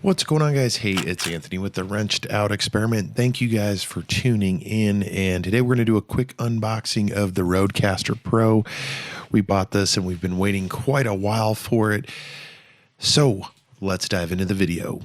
What's going on, guys? Hey, it's Anthony with the Wrenched Out Experiment. Thank you guys for tuning in, and today we're going to do a quick unboxing of the Rodecaster Pro. We bought this and we've been waiting quite a while for it, so let's dive into the video.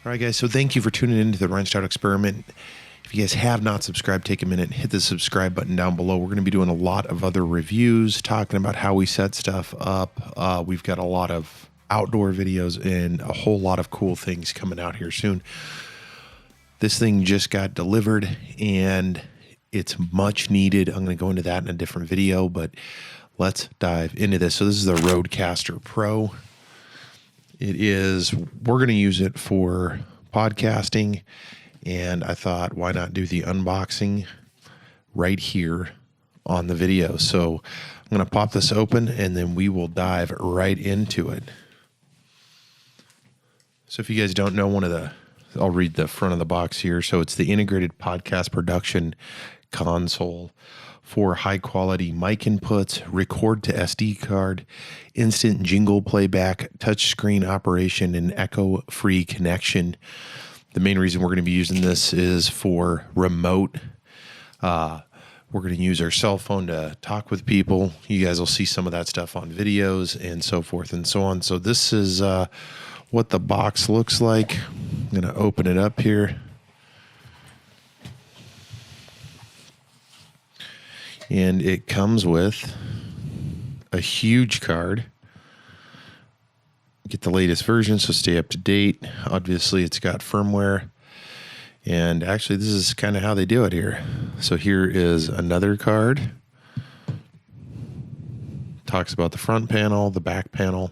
All right, guys, so thank you for tuning into the Wrenched Out Experiment. If you guys have not subscribed, take a minute and hit the subscribe button down below. We're going to be doing a lot of other reviews, talking about how we set stuff up. We've got a lot of outdoor videos and a whole lot of cool things coming out here soon. This thing just got delivered and it's much needed. I'm going to go into that in a different video, but let's dive into this. So this is the Rodecaster Pro. We're going to use it for podcasting, and I thought, why not do the unboxing right here on the video? So I'm going to pop this open, and then we will dive right into it. So if you guys don't know, I'll read the front of the box here. So it's the integrated podcast production console for high-quality mic inputs, record to SD card, instant jingle playback, touchscreen operation, and echo-free connection. The main reason we're going to be using this is for remote. We're going to use our cell phone to talk with people. You guys will see some of that stuff on videos and so forth and so on. So this is what the box looks like. I'm going to open it up here. And it comes with a huge card. Get the latest version, so stay up to date. Obviously, it's got firmware. And actually, this is kind of how they do it here. So here is another card. Talks about the front panel, the back panel,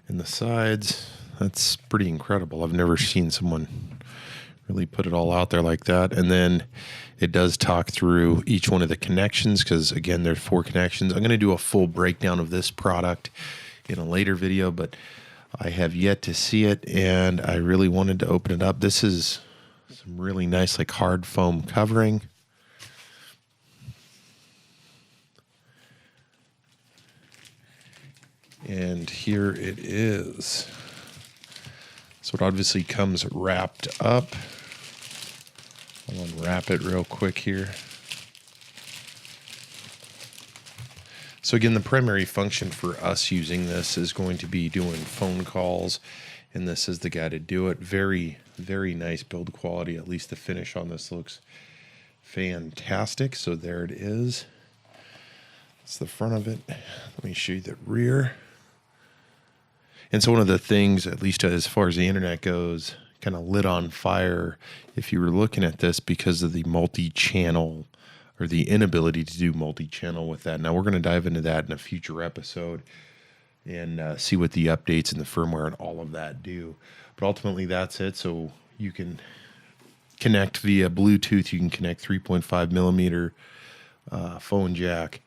and the sides. That's pretty incredible. I've never seen someone really put it all out there like that. And then it does talk through each one of the connections because, again, there's 4 connections. I'm going to do a full breakdown of this product in a later video, but I have yet to see it, and I really wanted to open it up. This is some really nice, like, hard foam covering. And here it is. So it obviously comes wrapped up. I'll unwrap it real quick here. So again, the primary function for us using this is going to be doing phone calls, and this is the guy to do it. Very, very nice build quality. At least the finish on this looks fantastic. So there it is. That's the front of it. Let me show you the rear. And so one of the things, at least as far as the internet goes, kind of lit on fire if you were looking at this because of the multi-channel or the inability to do multi-channel with that. Now we're going to dive into that in a future episode and see what the updates and the firmware and all of that do. But ultimately that's it. So you can connect via Bluetooth. You can connect 3.5 millimeter phone jack.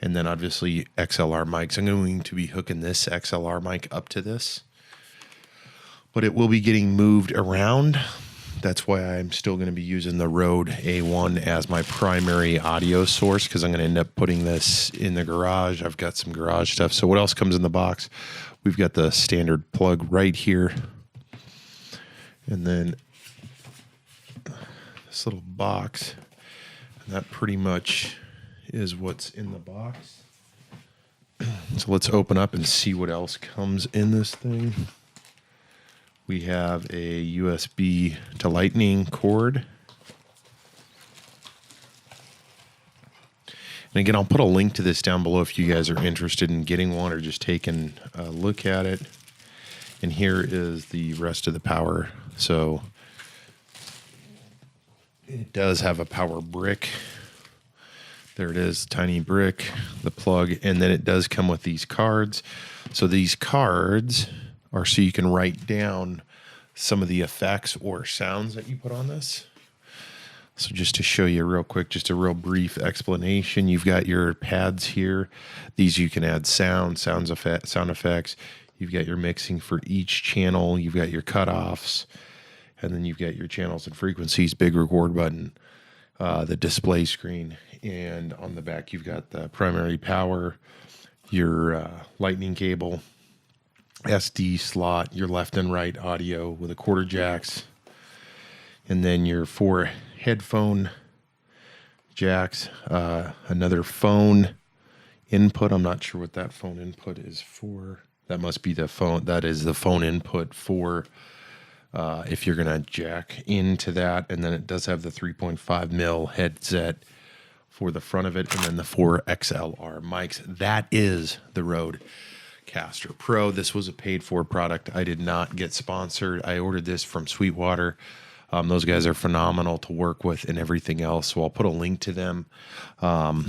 And then obviously XLR mics. I'm going to be hooking this XLR mic up to this, but it will be getting moved around. That's why I'm still going to be using the Rode A1 as my primary audio source, because I'm going to end up putting this in the garage. I've got some garage stuff. So what else comes in the box? We've got the standard plug right here. And then this little box. And that pretty much is what's in the box. So let's open up and see what else comes in this thing. We have a USB to Lightning cord. And again, I'll put a link to this down below if you guys are interested in getting one or just taking a look at it. And here is the rest of the power. So it does have a power brick. There it is, tiny brick, the plug, and then it does come with these cards. So these cards are so you can write down some of the effects or sounds that you put on this. So just to show you real quick, just a real brief explanation, you've got your pads here. These you can add sound effects. You've got your mixing for each channel. You've got your cutoffs. And then you've got your channels and frequencies, big record button, the display screen. And on the back, you've got the primary power, your lightning cable, SD slot, your left and right audio with a quarter jacks, and then your 4 headphone jacks, another phone input. I'm not sure what that phone input is for. That must be the phone. That is the phone input for if you're going to jack into that. And then it does have the 3.5 mil headset for the front of it, and then the 4 XLR mics. That is the Rodecaster Pro. This was a paid-for product. I did not get sponsored. I ordered this from Sweetwater. Those guys are phenomenal to work with and everything else. So I'll put a link to them. I'll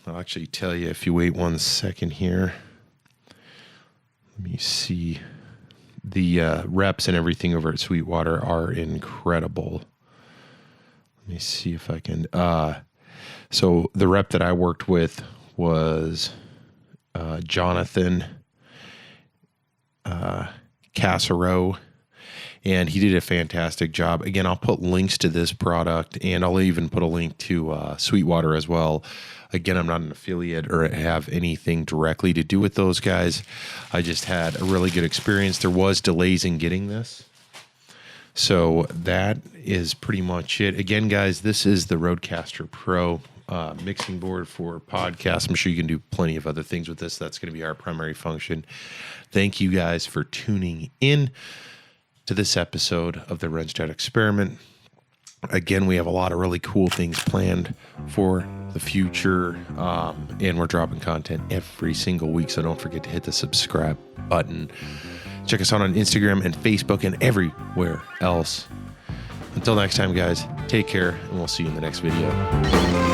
actually tell you if you wait 1 second here. Let me see. The reps and everything over at Sweetwater are incredible. Let me see if I can. So the rep that I worked with was Jonathan Cassaro, and he did a fantastic job. Again, I'll put links to this product, and I'll even put a link to Sweetwater as well. Again, I'm not an affiliate or have anything directly to do with those guys. I just had a really good experience. There was delays in getting this. So that is pretty much it. Again, guys, this is the Rodecaster Pro mixing board for podcasts. I'm sure you can do plenty of other things with this. That's going to be our primary function. Thank you guys for tuning in to this episode of the Renstat Experiment. Again, we have a lot of really cool things planned for the future, and we're dropping content every single week, so don't forget to hit the subscribe button. Check us out on Instagram and Facebook and everywhere else. Until next time, guys, take care, and we'll see you in the next video.